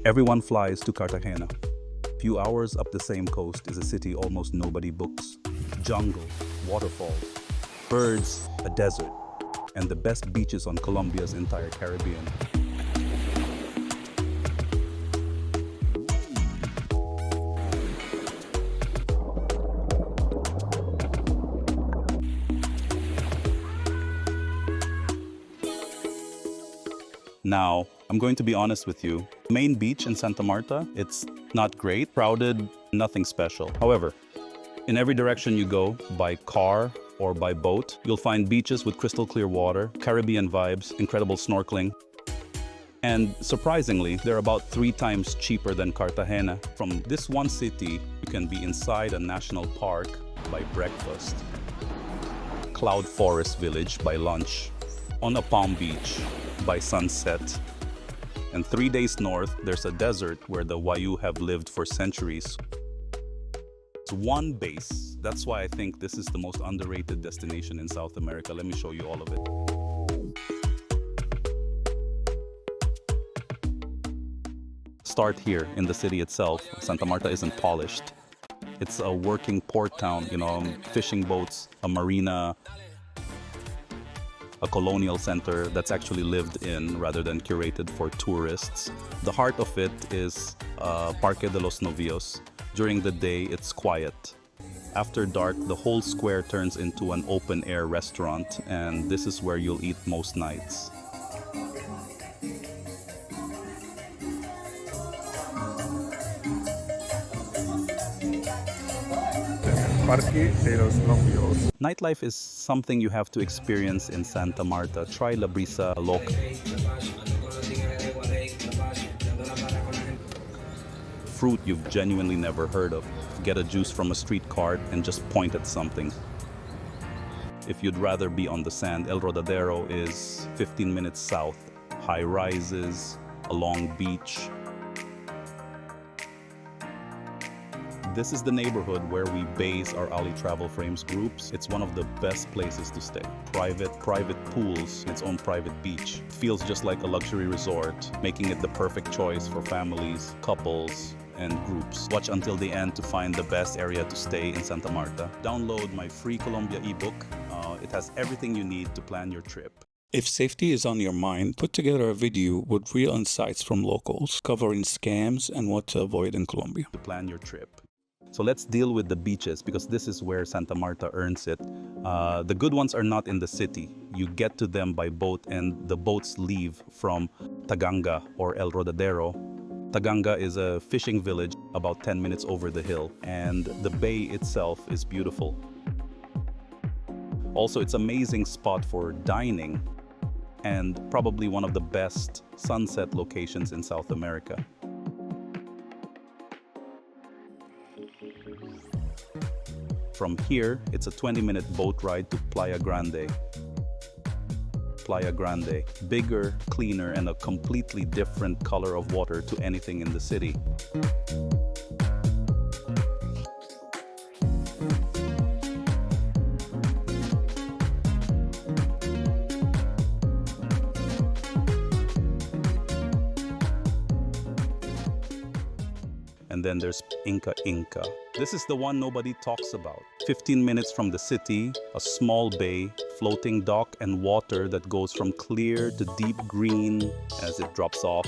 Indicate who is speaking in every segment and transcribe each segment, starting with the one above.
Speaker 1: Everyone flies to Cartagena. Few hours up the same coast is a city almost nobody books. Jungle, waterfalls, birds, a desert, and the best beaches on Colombia's entire Caribbean. Now, I'm going to be honest with you. Main beach in Santa Marta, it's not great, crowded, nothing special. However, in every direction you go, by car or by boat, you'll find beaches with crystal clear water, Caribbean vibes, incredible snorkeling. And surprisingly, they're about 3 times cheaper than Cartagena. From this one city, you can be inside a national park by breakfast, Cloud Forest Village by lunch, on a palm beach by sunset. And 3 days north, there's a desert where the Wayuu have lived for centuries. It's one base. That's why I think this is the most underrated destination in South America. Let me show you all of it. Start here in the city itself. Santa Marta isn't polished. It's a working port town, fishing boats, a marina, a colonial center that's actually lived in rather than curated for tourists. The heart of it is Parque de los Novios. During the day, it's quiet. After dark, the whole square turns into an open-air restaurant, and this is where you'll eat most nights.
Speaker 2: Parque de los Novios.
Speaker 1: Nightlife is something you have to experience in Santa Marta. Try La Brisa Loca. Fruit you've genuinely never heard of. Get a juice from a street cart and just point at something. If you'd rather be on the sand, El Rodadero is 15 minutes south. High rises, a long beach. This is the neighborhood where we base our Ali Travel Frames groups. It's one of the best places to stay. Private pools, its own private beach. Feels just like a luxury resort, making it the perfect choice for families, couples, and groups. Watch until the end to find the best area to stay in Santa Marta. Download my free Colombia ebook. It has everything you need to plan your trip.
Speaker 3: If safety is on your mind, put together a video with real insights from locals, covering scams and what to avoid in Colombia.
Speaker 1: To plan your trip. So let's deal with the beaches because this is where Santa Marta earns it. The good ones are not in the city. You get to them by boat and the boats leave from Taganga or El Rodadero. Taganga is a fishing village about 10 minutes over the hill, and the bay itself is beautiful. Also, it's an amazing spot for dining and probably one of the best sunset locations in South America. From here, it's a 20-minute boat ride to Playa Grande. Playa Grande, bigger, cleaner, and a completely different color of water to anything in the city. And then there's Inca. This is the one nobody talks about. 15 minutes from the city, a small bay, floating dock, and water that goes from clear to deep green as it drops off.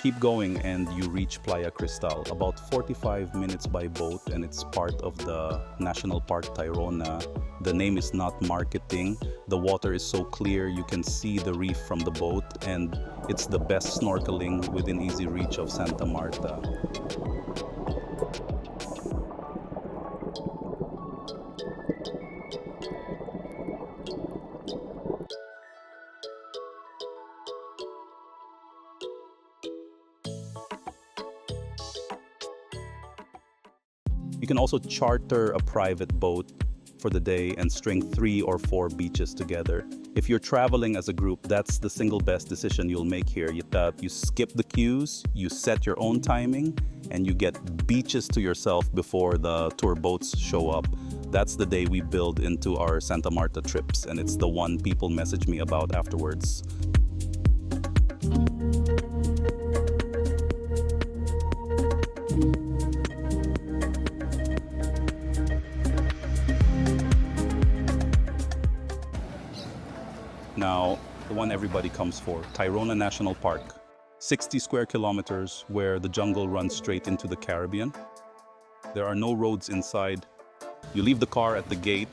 Speaker 1: Keep going and you reach Playa Cristal, about 45 minutes by boat, and it's part of the National Park Tayrona. The name is not marketing. The water is so clear you can see the reef from the boat, and it's the best snorkeling within easy reach of Santa Marta. You can also charter a private boat for the day and string 3 or 4 beaches together. If you're traveling as a group, that's the single best decision you'll make here. You skip the queues, you set your own timing, and you get beaches to yourself before the tour boats show up. That's the day we build into our Santa Marta trips, and it's the one people message me about afterwards. Now, the one everybody comes for, Tayrona National Park. 60 square kilometers where the jungle runs straight into the Caribbean. There are no roads inside. You leave the car at the gate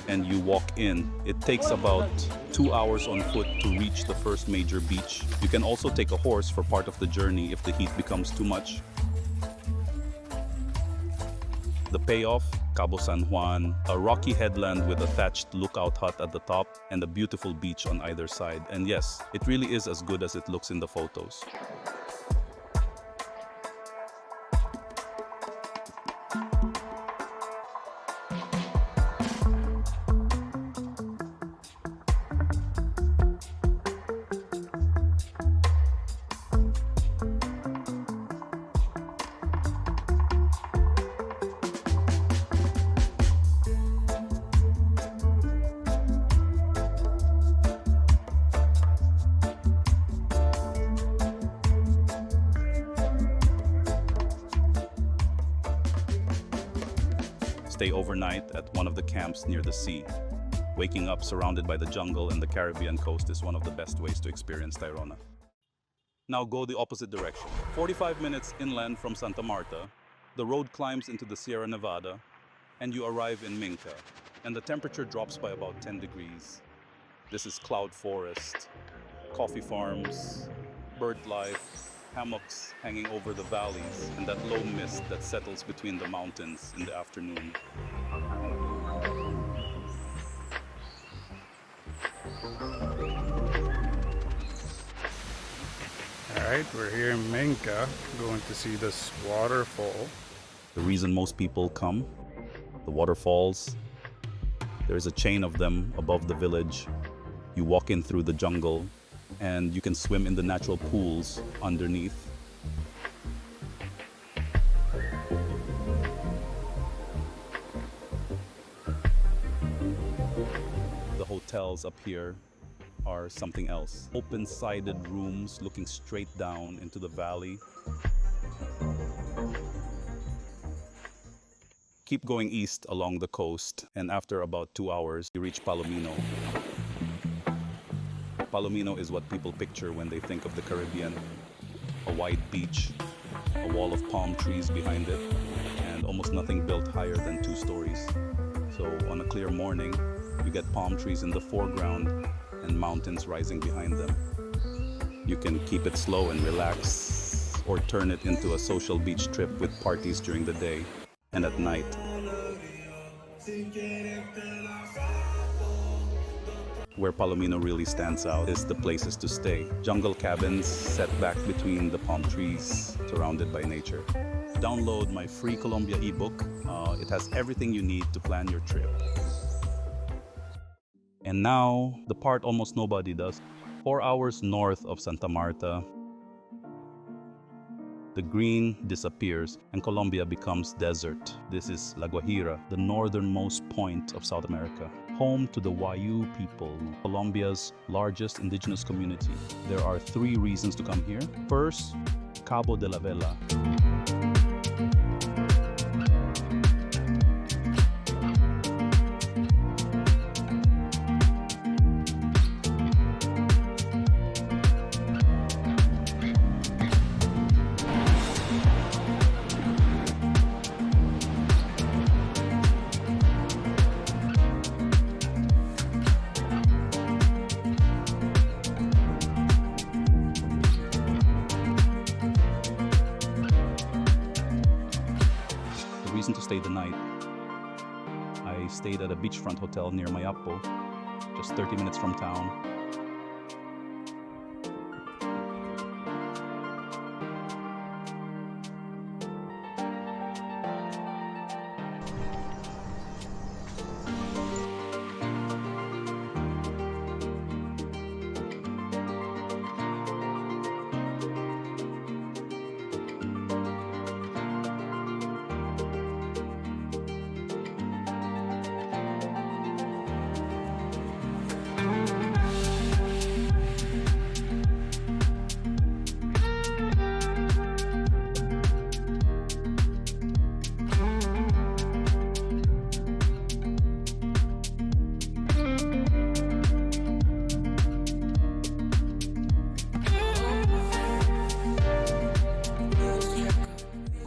Speaker 1: and you walk in. It takes about 2 hours on foot to reach the first major beach. You can also take a horse for part of the journey if the heat becomes too much. The payoff, Cabo San Juan, a rocky headland with a thatched lookout hut at the top and a beautiful beach on either side. And yes, it really is as good as it looks in the photos. Stay overnight at one of the camps near the sea. Waking up surrounded by the jungle and the Caribbean coast is one of the best ways to experience Tayrona. Now go the opposite direction. 45 minutes inland from Santa Marta, the road climbs into the Sierra Nevada, and you arrive in Minca, and the temperature drops by about 10 degrees. This is cloud forest, coffee farms, bird life, hammocks hanging over the valleys, and that low mist that settles between the mountains in the afternoon.
Speaker 2: Alright, we're here in Minca, going to see this waterfall.
Speaker 1: The reason most people come, the waterfalls, there's a chain of them above the village. You walk in through the jungle, and you can swim in the natural pools underneath. The hotels up here are something else. Open-sided rooms looking straight down into the valley. Keep going east along the coast, and after about 2 hours, you reach Palomino. Palomino is what people picture when they think of the Caribbean. A wide beach, a wall of palm trees behind it, and almost nothing built higher than 2 stories. So on a clear morning, you get palm trees in the foreground and mountains rising behind them. You can keep it slow and relax, or turn it into a social beach trip with parties during the day and at night. Where Palomino really stands out is the places to stay. Jungle cabins set back between the palm trees, surrounded by nature. Download my free Colombia ebook. It has everything you need to plan your trip. And now, the part almost nobody does. 4 hours north of Santa Marta, the green disappears and Colombia becomes desert. This is La Guajira, the northernmost point of South America, home to the Wayu people, Colombia's largest indigenous community. There are 3 reasons to come here. First, Cabo de la Vela. Reason to stay the night. I stayed at a beachfront hotel near Mayapo, just 30 minutes from town.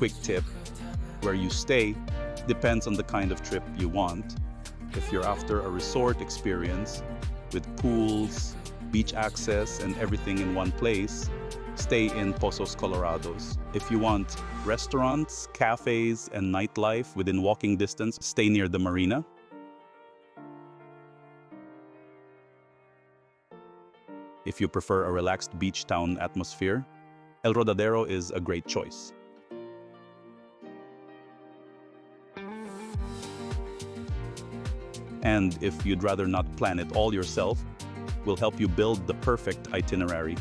Speaker 1: quick tip, where you stay depends on the kind of trip you want. If you're after a resort experience with pools, beach access, and everything in one place, stay in Pozos Colorados. If you want restaurants, cafes, and nightlife within walking distance, stay near the marina. If you prefer a relaxed beach town atmosphere, El Rodadero is a great choice. And if you'd rather not plan it all yourself, we'll help you build the perfect itinerary.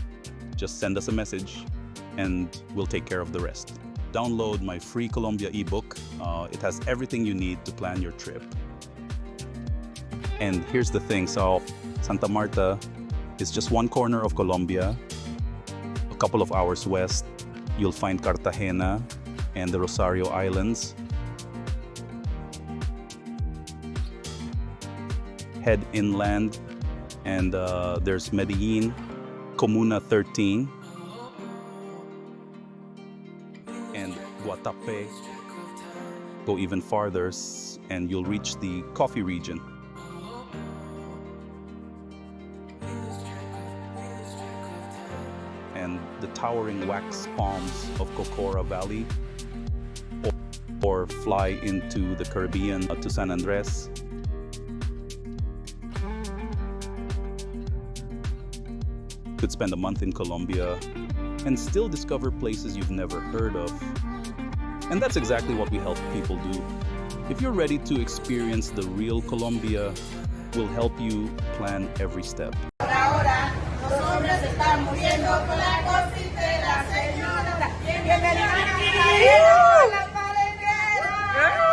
Speaker 1: Just send us a message and we'll take care of the rest. Download my free Colombia ebook. It has everything you need to plan your trip. And here's the thing, so Santa Marta is just one corner of Colombia. A couple of hours west, you'll find Cartagena and the Rosario Islands. Head inland and there's Medellin, Comuna 13, and Guatape. Go even farther and you'll reach the coffee region. And the towering wax palms of Cocora Valley, or fly into the Caribbean to San Andres. Could spend a month in Colombia and still discover places you've never heard of. And that's exactly what we help people do. If you're ready to experience the real Colombia, we'll help you plan every step.
Speaker 4: Ahora, los hombres están muriendo con la cosita de la señora. Bienvenida a Cartagena.